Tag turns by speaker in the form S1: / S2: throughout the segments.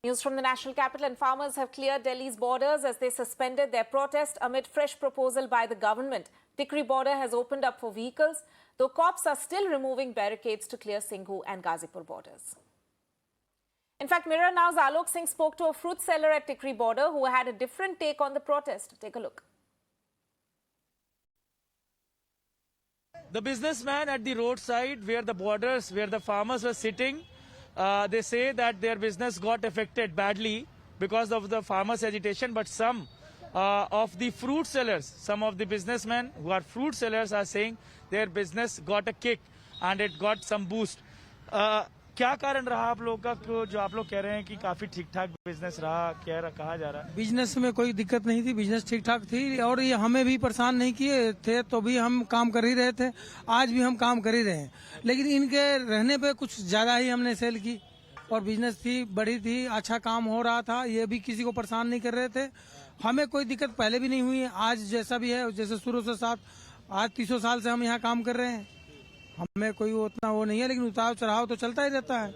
S1: News from the national capital, and farmers have cleared Delhi's borders as they suspended their protest amid fresh proposal by the government. Tikri border has opened up for vehicles, though cops are still removing barricades to clear Singhu and Ghazipur borders. In fact, Mirror Now's Alok Singh spoke to a fruit seller at Tikri border who had a different take on the protest. Take a look.
S2: The businessman at the roadside where the farmers were sitting, they say that their business got affected badly because of the farmers' agitation. But some of the fruit sellers, some of the businessmen who are fruit sellers are saying their business got a kick and it got some boost. क्या कारण रहा आप लोग का जो आप लोग कह रहे हैं कि काफी ठीक ठाक बिजनेस रहा, क्या कहा जा रहा है?
S3: बिजनेस में कोई दिक्कत नहीं थी, बिजनेस ठीक ठाक थी और ये हमें भी परेशान नहीं किए थे, तो भी हम काम कर ही रहे थे। आज भी हम काम कर ही रहे हैं, लेकिन इनके रहने पे कुछ ज्यादा ही हमने सेल की और बिजनेस थी, बड़ी थी, अच्छा काम हो रहा था। ये भी किसी को परेशान नहीं कर रहे थे। हमें कोई दिक्कत पहले भी नहीं हुई है, आज जैसा भी है, जैसे शुरू से साथ आज 300 साल से हम यहाँ काम कर रहे हैं। हमें कोई उतना वो नहीं है, लेकिन उतार चढ़ाव तो चलता ही रहता है,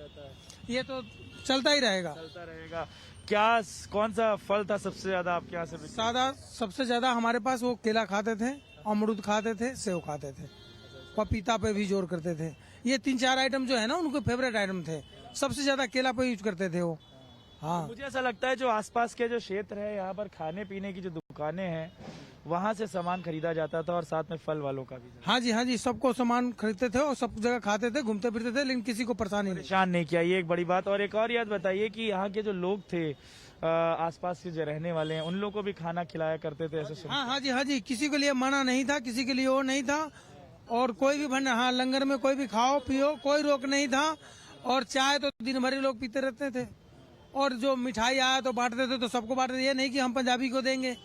S3: ये तो चलता ही रहेगा।
S2: क्या कौन सा फल था सबसे ज्यादा आपके यहाँ से?
S3: सबसे ज्यादा हमारे पास वो केला खाते थे, अमरूद खाते थे, सेव खाते थे, पपीता पे भी जोर करते थे। ये 3-4 आइटम जो है ना उनके फेवरेट आइटम थे। सबसे ज्यादा केला पे यूज करते थे वो। हाँ,
S2: मुझे ऐसा लगता है जो आसपास के जो क्षेत्र है यहाँ पर खाने पीने की जो दुकानें हैं वहाँ से सामान खरीदा जाता था और साथ में फल वालों का भी।
S3: हाँ जी, सबको सामान खरीदते थे और सब जगह खाते थे, घूमते फिरते थे, लेकिन किसी को परेशान नहीं
S2: किया। ये एक बड़ी बात। और एक और याद बताइए कि यहाँ के जो लोग थे आसपास के जो रहने वाले हैं उन लोगों को भी खाना खिलाया करते थे ऐसे?
S3: हाँ जी, किसी के लिए मना नहीं था, किसी के लिए वो नहीं था। और कोई भी भंडार, हाँ, लंगर में कोई भी खाओ पियो, कोई रोक नहीं था। और चाय तो दिन भर लोग पीते रहते थे। और जो मिठाई आया तो बांटते थे, तो सबको बांटते थे। ये नहीं कि हम पंजाबी को देंगे,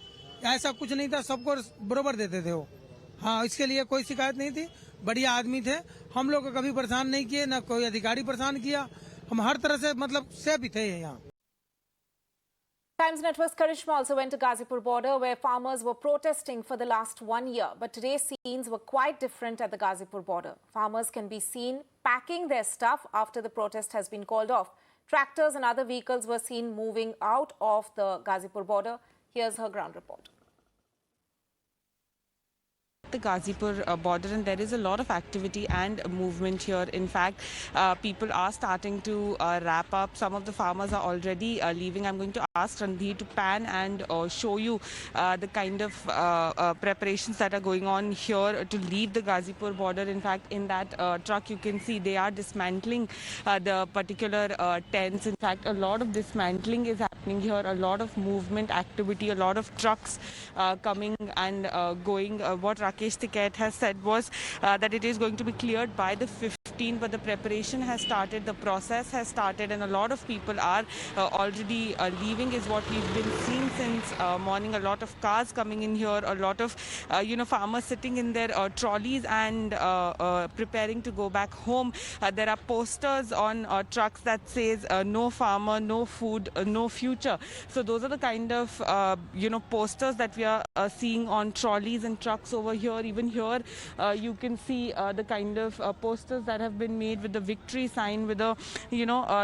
S3: ऐसा कुछ नहीं था, सबको बराबर देते थे वो। हाँ, इसके लिए कोई शिकायत नहीं थी, बढ़िया आदमी थे। हम लोग को कभी परेशान नहीं किए, न कोई अधिकारी परेशान किया। हम हर तरह से मतलब सेफ ही थे यहाँ।
S1: Times Network's Karishma also went to Ghazipur border where farmers were protesting for the last 1 year. But today's scenes were quite different at the Ghazipur border. Farmers can be seen packing their stuff after the protest has been called off. Tractors and other vehicles were seen moving out of the Ghazipur border. Here's her ground report.
S4: The Ghazipur border, and there is a lot of activity and movement here. In fact, people are starting to wrap up. Some of the farmers are already leaving. I'm going to ask Randhir to pan and show you the kind of preparations that are going on here to leave the Ghazipur border. In fact, in that truck you can see they are dismantling the particular tents. In fact, a lot of dismantling is happening here, a lot of movement activity, a lot of trucks coming and going. What Rakesh Tikait has said was that it is going to be cleared by the 15th, but the preparation has started, the process has started, and a lot of people are already leaving is what we've been seeing since morning. A lot of cars coming in here, a lot of farmers sitting in their trolleys and preparing to go back home. There are posters on trucks that says no farmer, no food, no future. So those are the kind of posters that we are seeing on trolleys and trucks over here. Even here you can see the kind of posters that have been made with the victory sign, with a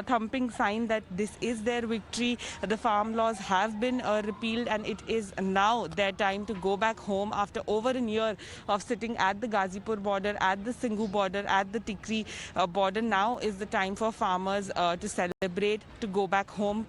S4: thumping sign that this is their victory. The farm laws have been repealed and it is now their time to go back home after over a year of sitting at the Ghazipur border, at the Singhu border, at the Tikri border. Now is the time for farmers to celebrate, to go back home.